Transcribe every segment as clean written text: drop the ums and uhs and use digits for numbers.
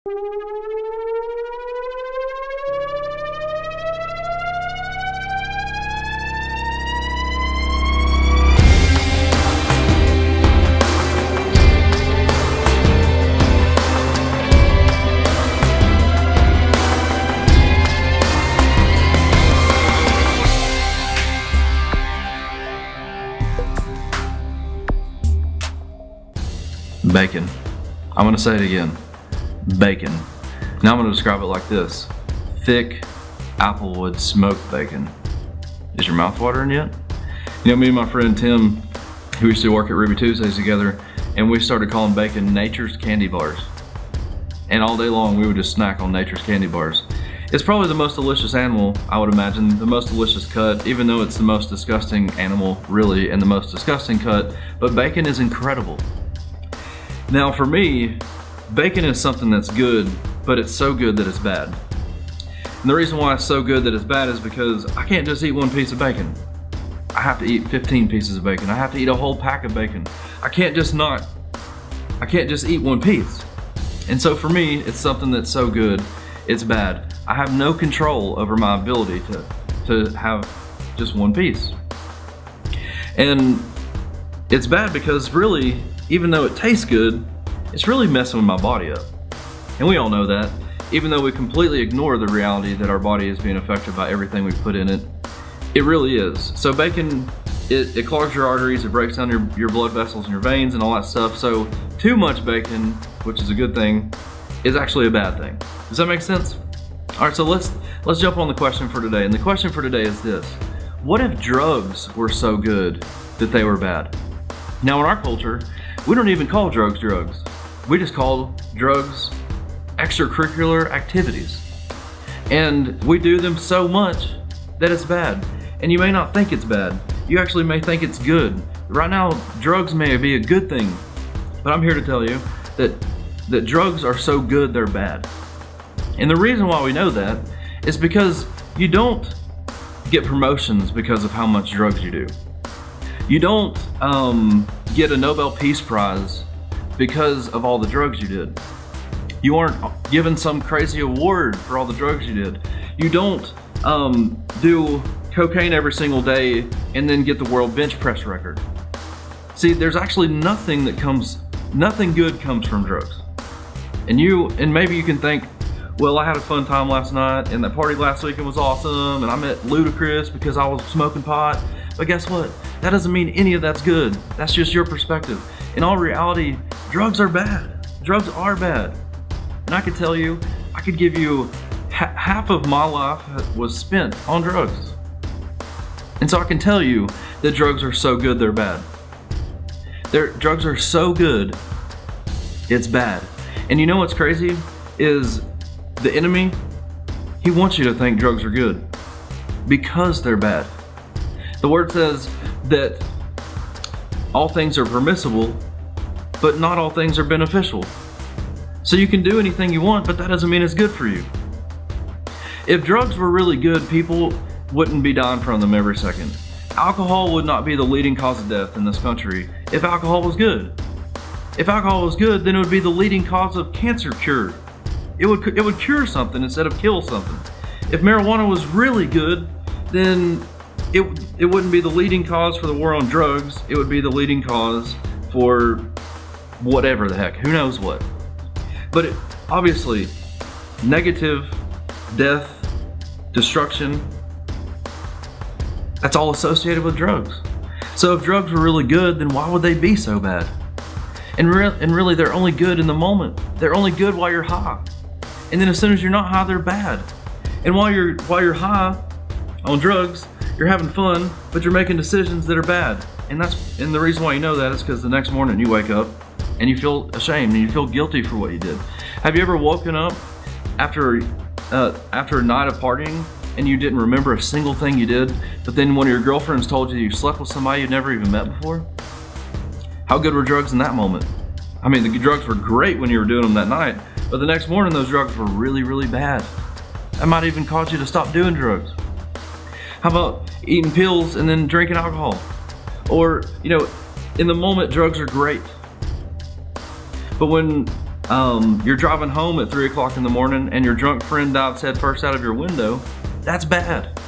Bacon. I'm going to say it again. Bacon. Now I'm going to describe it like this. Thick applewood smoked bacon. Is your mouth watering yet? You know, me and my friend Tim, who used to work at Ruby Tuesdays together, and we started calling bacon nature's candy bars. And all day long we would just snack on nature's candy bars. It's probably the most delicious animal, I would imagine, the most delicious cut, even though it's the most disgusting animal, really, and the most disgusting cut, but bacon is incredible. Now for me, bacon is something that's good, but it's so good that it's bad. And the reason why it's so good that it's bad is because I can't just eat one piece of bacon. I have to eat 15 pieces of bacon. I have to eat a whole pack of bacon. I can't just eat one piece. And so for me, it's something that's so good, it's bad. I have no control over my ability to have just one piece. And it's bad because really, even though it tastes good, it's really messing with my body up. And we all know that, even though we completely ignore the reality that our body is being affected by everything we put in it. It really is. So bacon, it clogs your arteries, it breaks down your blood vessels and your veins and all that stuff. So too much bacon, which is a good thing, is actually a bad thing. Does that make sense? All right, so let's jump on the question for today. And the question for today is this: what if drugs were so good that they were bad? Now in our culture, we don't even call drugs drugs. We just call drugs extracurricular activities. And we do them so much that it's bad. And you may not think it's bad. You actually may think it's good. Right now, drugs may be a good thing, but I'm here to tell you that drugs are so good they're bad. And the reason why we know that is because you don't get promotions because of how much drugs you do. You don't get a Nobel Peace Prize because of all the drugs you did. You aren't given some crazy award for all the drugs you did. You don't do cocaine every single day and then get the world bench press record. See, there's actually nothing good comes from drugs. And maybe you can think, well, I had a fun time last night and that party last weekend was awesome and I met Ludacris because I was smoking pot. But guess what? That doesn't mean any of that's good. That's just your perspective. In all reality, drugs are bad. Drugs are bad. And I could tell you, I could give you half of my life was spent on drugs. And so I can tell you that drugs are so good they're bad. Drugs are so good, it's bad. And you know what's crazy is the enemy, he wants you to think drugs are good because they're bad. The word says that all things are permissible, but not all things are beneficial. So you can do anything you want, but that doesn't mean it's good for you. If drugs were really good, people wouldn't be dying from them every second. Alcohol would not be the leading cause of death in this country if alcohol was good. If alcohol was good, then it would be the leading cause of cancer cure. It would cure something instead of kill something. If marijuana was really good, then it wouldn't be the leading cause for the war on drugs. It would be the leading cause for whatever the heck, who knows what. But obviously, negative, death, destruction, that's all associated with drugs. So if drugs were really good, then why would they be so bad? And really, they're only good in the moment. They're only good while you're high. And then as soon as you're not high, they're bad. And while you're high on drugs, you're having fun, but you're making decisions that are bad. And the reason why you know that is because the next morning you wake up and you feel ashamed and you feel guilty for what you did. Have you ever woken up after a night of partying and you didn't remember a single thing you did, but then one of your girlfriends told you slept with somebody you'd never even met before? How good were drugs in that moment? I mean, the drugs were great when you were doing them that night, but the next morning those drugs were really, really bad. That might even cause you to stop doing drugs. How about eating pills and then drinking alcohol? Or, in the moment drugs are great. But when You're driving home at 3 o'clock in the morning and your drunk friend dives head first out of your window. That's bad.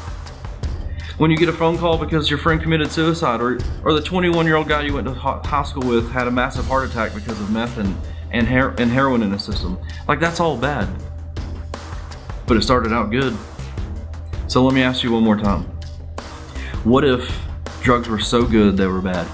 When you get a phone call because your friend committed suicide, or the 21-year-old guy you went to high school with had a massive heart attack because of meth and heroin in his system. Like, that's all bad. But it started out good. So let me ask you one more time. What if drugs were so good they were bad?